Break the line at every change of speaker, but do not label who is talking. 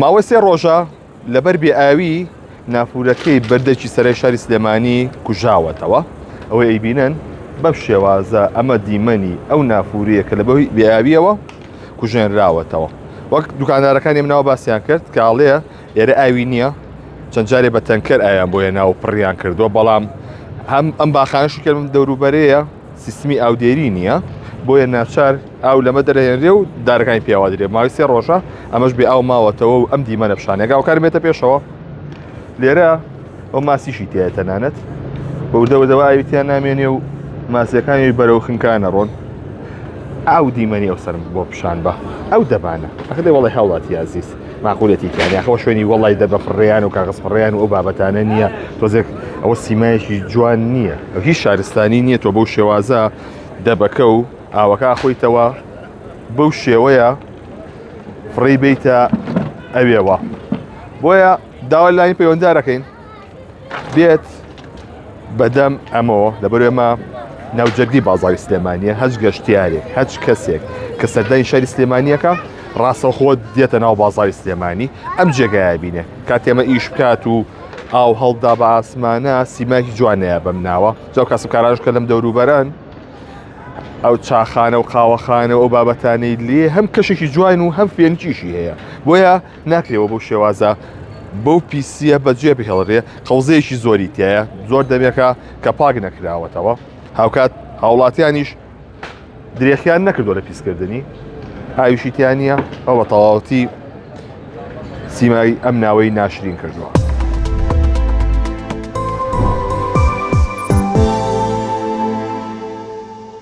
ماوەی سێ ڕۆژە لەبەر بێئاوی نافورەکەی بەردەکی سەرای شاری سلێمانی کوژاوەتەوە. ئەوەی ئەیبینن بەم شێوازە ئەمە دیمەنی ئەو نافورەیە کە لە بەوەی بێئاویەوە کوژێنراوەتەوە. وەک دوکاندارەکانی منەوە باسییان کرد کاڵەیە ئێرە ئاوی نییە، چەند جارێ بە تەنکەر ئایان بۆیە ناو پڕیان کردووە، بەڵام هەم ئەم باخانەشی کردم دەوروبەرەیە سیستمی ئاودێری نییە، بۆیە ناچار ئاو لەمە دەرەهێنرێ و دارەکانی پێوا درێ. ماوەی سێ ڕۆژە ئەمەش بێ ئاو ماوەتەوە و ئەم دیمەنە پیشانێگا و کارمێتە پێشەوە. لێرە ئەو ماسیشی تایە تەنانەت بەوردەوەدەوە ئاویتیان نامێنێ و ماسیەکانی بەرەو خنکانە ڕۆن. ئاو دیمەنی ئەو سرم بۆ پیشان بە ئەو دەبانە ئەخدەی وەڵی هەوڵاتی عزیز ماقولەتی تیانی ئەخەوە شوێنی وەڵی دەبە فڕێیان و کاغز فڕێیان و ئەو بابەتانە نییە. تۆزێک ئەوە سیمایەکی جوان نییە، ئەو هیچ شارستانی نییە تۆ بەو شێوازە دەبەکە و ئاوەکە خۆیتەوە بەو شێوەیە فڕێی بیتە ئەوێوە. بۆیە داوا لاین پەیوەنددارەکەین بێت بەدەم ئەمەوە لەبەرێمە ناوجەرگی بازاری سلێمانیە، هەچ گەشتیارێک هەچ کەسێک کە سەردانی شاری سلێمانیەکە ڕاستەوخۆ دێتە ناو بازاری سلێمانی ئەم جێگایە بینێ کاتێمە ئیش بکات و ئاو هەڵدا بە ئاسمانە سیماکی جوانەیە بەم ناوە. جاو کاسبکارانش کە لەم دەوروبەران ئەو چاخانە و قاوەخانە و ئەو بابەتانەی لێ هەم کەشێکی جوان و هەم فێنکیشی هەیە، بۆیە ناکرێەوە بەو شێوازە بەو پیسیە بەجێ بهێڵڕێ. قەوزەیەکی زۆری تایە، زۆر دەمێکە کە پاک نەکراوەتەوە. هاوکات هاوڵاتیانیش درێخیان نەکردو لە پیسکردنی ئاویشیتیان نیە، ئەو بە تەواوەتی سیمای ئەم ناوەی ناشرین کردووە.